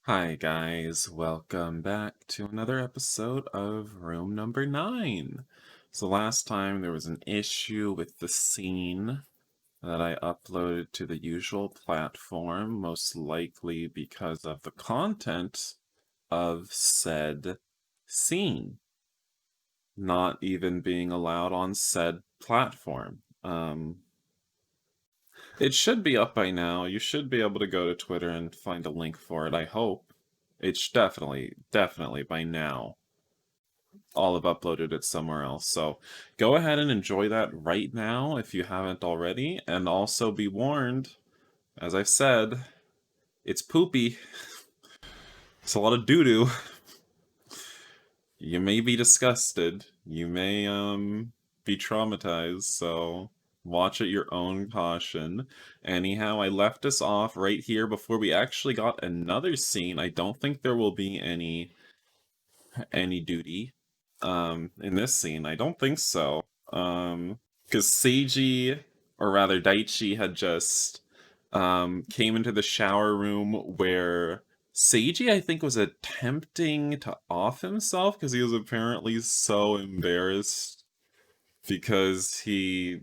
Hi guys, welcome back to another episode of Room Number 9. So last time there was an issue with the scene that I uploaded to the usual platform, most likely because of the content of said scene not even being allowed on said platform. It should be up by now. You should be able to go to Twitter and find a link for it, I hope. It's definitely by now. I'll have uploaded it somewhere else. So go ahead and enjoy that right now if you haven't already. And also be warned, as I've said, it's poopy. It's a lot of doo-doo. You may be disgusted. You may be traumatized, so watch at your own caution. Anyhow, I left us off right here before we actually got another scene. I don't think there will be any duty in this scene. I don't think so. Because Seiji, or rather Daichi, had just came into the shower room where Seiji, I think, was attempting to off himself because he was apparently so embarrassed because he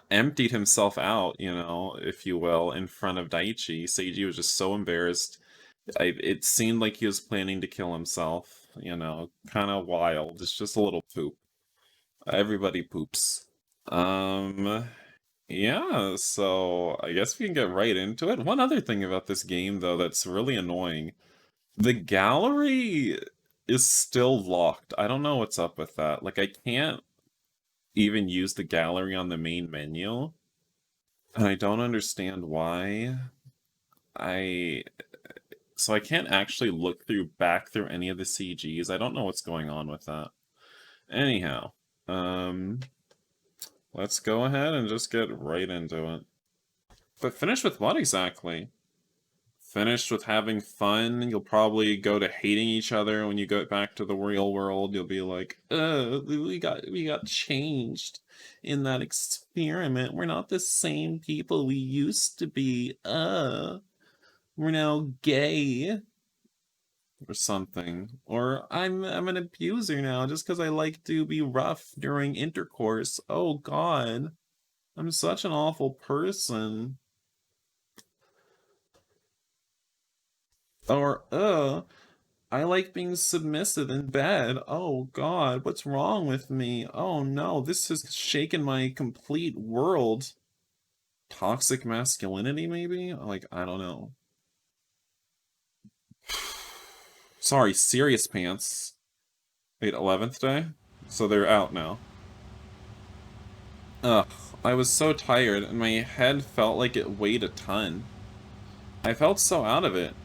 emptied himself out, if you will, in front of Daichi. Seiji was just so embarrassed. It seemed like he was planning to kill himself, kind of wild. It's just a little poop. Everybody poops. Yeah, so I guess we can get right into it. One other thing about this game, though, that's really annoying. The gallery is still locked. I don't know what's up with that. Like, I can't even use the gallery on the main menu, and I don't understand why. I So I can't actually look back through any of the CGs. I don't know what's going on with that. Anyhow, let's go ahead and just get right into it. But finish with what exactly? Finished with having fun. You'll probably go to hating each other when you go back to the real world. You'll be like, we got changed in that experiment. We're not the same people we used to be. We're now gay or something. Or I'm an abuser now just because I like to be rough during intercourse. Oh God, I'm such an awful person. Or I like being submissive in bed. Oh God, what's wrong with me? Oh no, this has shaken my complete world. Toxic masculinity, maybe? Like, I don't know. Sorry, serious pants. Wait, 11th day? So they're out now. Ugh, I was so tired and my head felt like it weighed a ton. I felt so out of it.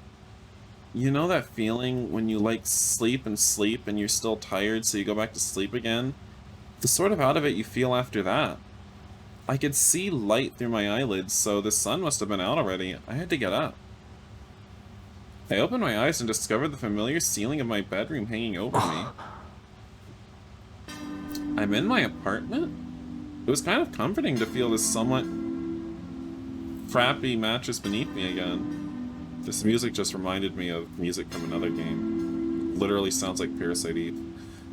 You know that feeling when you like sleep and you're still tired so you go back to sleep again? The sort of out of it you feel after that. I could see light through my eyelids, so the sun must have been out already. I had to get up. I opened my eyes and discovered the familiar ceiling of my bedroom hanging over me. I'm in my apartment? It was kind of comforting to feel this somewhat crappy mattress beneath me again. This music just reminded me of music from another game. Literally sounds like Parasite Eve.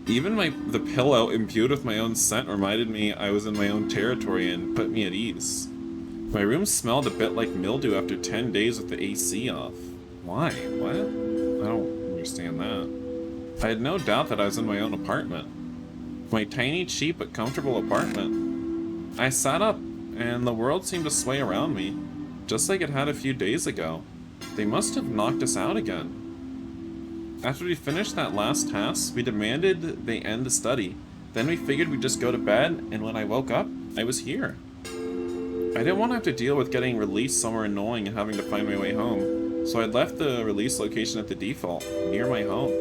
Even the pillow imbued with my own scent reminded me I was in my own territory and put me at ease. My room smelled a bit like mildew after 10 days with the AC off. Why? What? I don't understand that. I had no doubt that I was in my own apartment. My tiny, cheap, but comfortable apartment. I sat up, and the world seemed to sway around me, just like it had a few days ago. They must have knocked us out again. After we finished that last task, we demanded they end the study. Then we figured we'd just go to bed, and when I woke up, I was here. I didn't want to have to deal with getting released somewhere annoying and having to find my way home, so I'd left the release location at the default, near my home.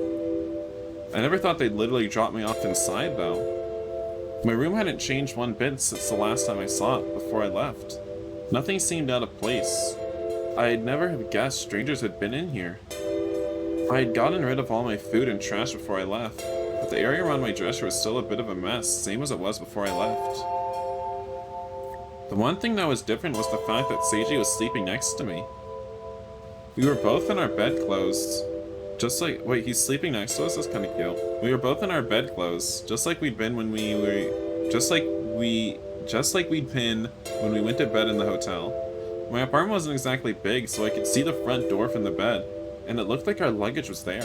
I never thought they'd literally drop me off inside, though. My room hadn't changed one bit since the last time I saw it, before I left. Nothing seemed out of place. I'd never have guessed strangers had been in here. I had gotten rid of all my food and trash before I left, but the area around my dresser was still a bit of a mess, same as it was before I left. The one thing that was different was the fact that Seiji was sleeping next to me. We were both in our bedclothes. Just like, wait, he's sleeping next to us? That's kind of cute. We were both in our bedclothes, just like we'd been when we were, just like we'd been when we went to bed in the hotel. My apartment wasn't exactly big, so I could see the front door from the bed, and it looked like our luggage was there.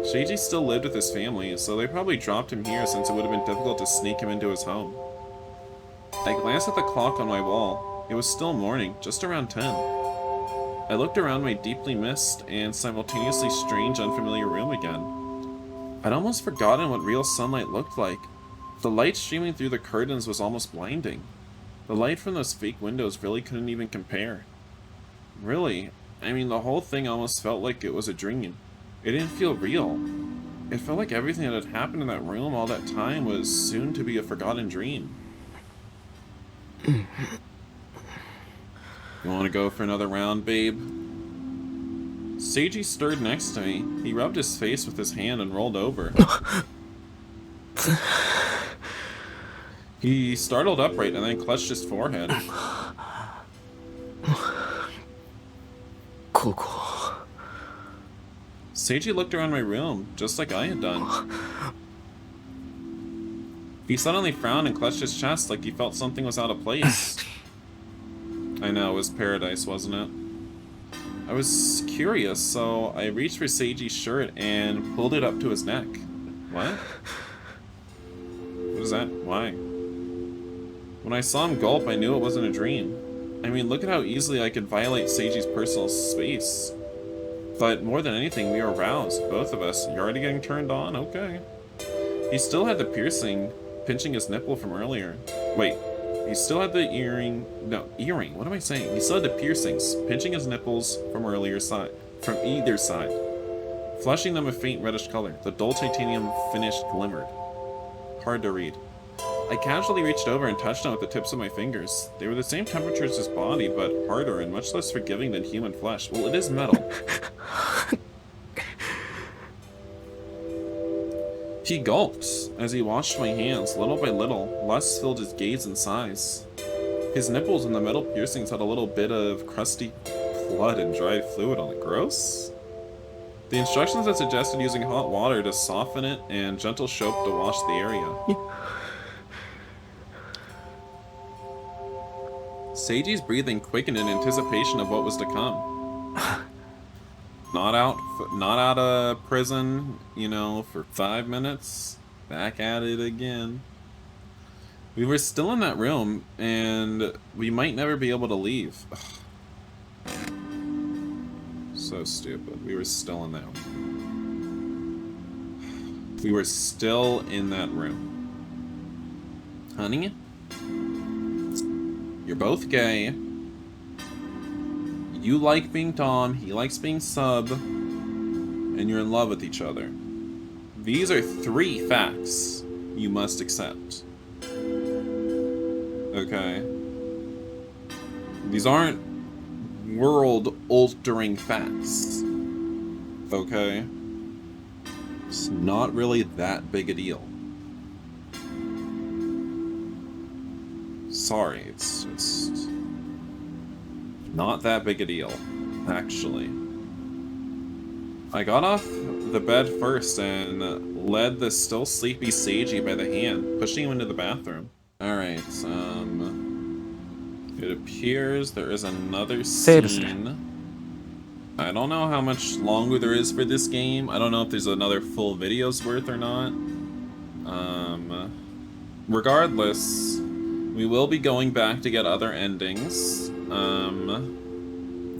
Seiji still lived with his family, so they probably dropped him here since it would have been difficult to sneak him into his home. I glanced at the clock on my wall. It was still morning, just around 10. I looked around my deeply missed and simultaneously strange, unfamiliar room again. I'd almost forgotten what real sunlight looked like. The light streaming through the curtains was almost blinding. The light from those fake windows really couldn't even compare. Really, I mean, the whole thing almost felt like it was a dream. It didn't feel real. It felt like everything that had happened in that room all that time was soon to be a forgotten dream. You want to go for another round, babe? Seiji stirred next to me. He rubbed his face with his hand and rolled over. He startled upright and then clutched his forehead. Seiji looked around my room, just like I had done. He suddenly frowned and clutched his chest like he felt something was out of place. I know, it was paradise, wasn't it? I was curious, so I reached for Seiji's shirt and pulled it up to his neck. What? What is that? Why? When I saw him gulp, I knew it wasn't a dream. I mean, look at how easily I could violate Seiji's personal space. But more than anything, we were aroused, both of us. You're already getting turned on? Okay. He still had the piercing, pinching his nipple from earlier. Wait. He still had the earring. No, earring. What am I saying? He still had the piercings, pinching his nipples from either side, flushing them a faint reddish color. The dull titanium finish glimmered. Hard to read. I casually reached over and touched them with the tips of my fingers. They were the same temperature as his body, but harder and much less forgiving than human flesh. Well, it is metal. He gulped as he washed my hands. Little by little, lust filled his gaze and sighs. His nipples and the metal piercings had a little bit of crusty blood and dried fluid on it. Gross? The instructions had suggested using hot water to soften it and gentle soap to wash the area. Seiji's breathing quickened in anticipation of what was to come. Not out of prison, you know, for 5 minutes. Back at it again. We were still in that room, and we might never be able to leave. Ugh. So stupid. We were still in that room. We were still in that room. Honey? You're both gay. You like being Dom, he likes being sub, and you're in love with each other. These are 3 facts you must accept. Okay? These aren't world-altering facts. Okay? It's not really that big a deal. Sorry, it's not that big a deal, actually. I got off the bed first and led the still sleepy Seiji by the hand, pushing him into the bathroom. Alright, it appears there is another scene. I don't know how much longer there is for this game. I don't know if there's another full video's worth or not. Regardless, we will be going back to get other endings.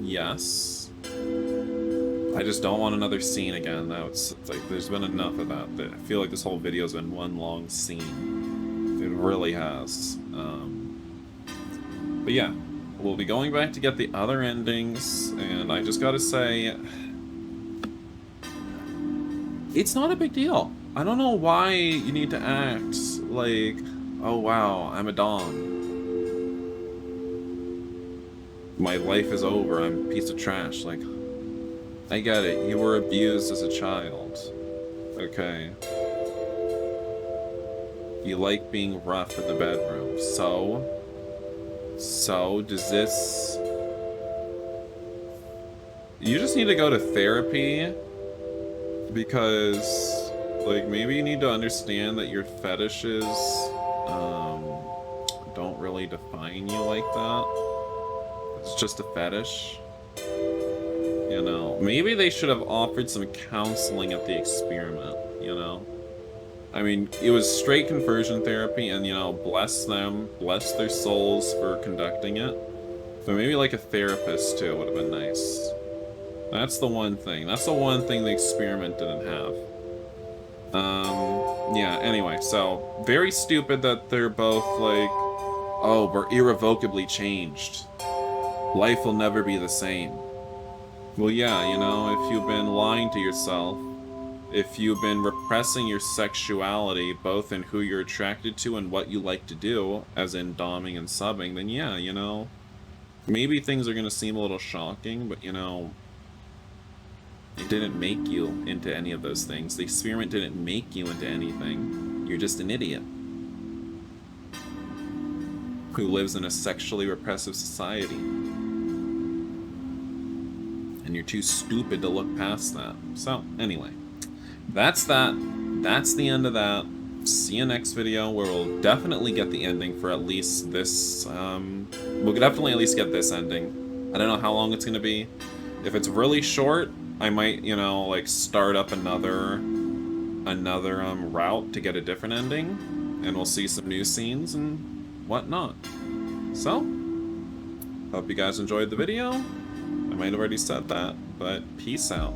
Yes. I just don't want another scene again. It's like, there's been enough of that. I feel like this whole video's been one long scene. It really has. But yeah, we'll be going back to get the other endings, and I just gotta say, it's not a big deal. I don't know why you need to act like, oh wow, I'm a dom. My life is over, I'm a piece of trash. Like, I get it, you were abused as a child. Okay. You like being rough in the bedroom. So, does this... You just need to go to therapy because, like, maybe you need to understand that your fetishes don't really define you like that. It's just a fetish. You know, maybe they should have offered some counseling at the experiment, you know? I mean, it was straight conversion therapy, and, you know, bless them, bless their souls for conducting it. But maybe, like, a therapist, too, would have been nice. That's the one thing. That's the one thing the experiment didn't have. Yeah, anyway, so, very stupid that they're both, like, oh, we're irrevocably changed. Life will never be the same. Well, yeah, you know, if you've been lying to yourself, if you've been repressing your sexuality, both in who you're attracted to and what you like to do, as in doming and subbing, then yeah, you know, maybe things are gonna seem a little shocking, but, you know, it didn't make you into any of those things. The experiment didn't make you into anything. You're just an idiot who lives in a sexually repressive society. And you're too stupid to look past that. So, anyway. That's that. That's the end of that. See you next video, where we'll definitely get the ending for at least this, we'll definitely at least get this ending. I don't know how long it's gonna be. If it's really short, I might, you know, like, start up another route to get a different ending, and we'll see some new scenes and whatnot. So, hope you guys enjoyed the video. I might have already said that, but peace out.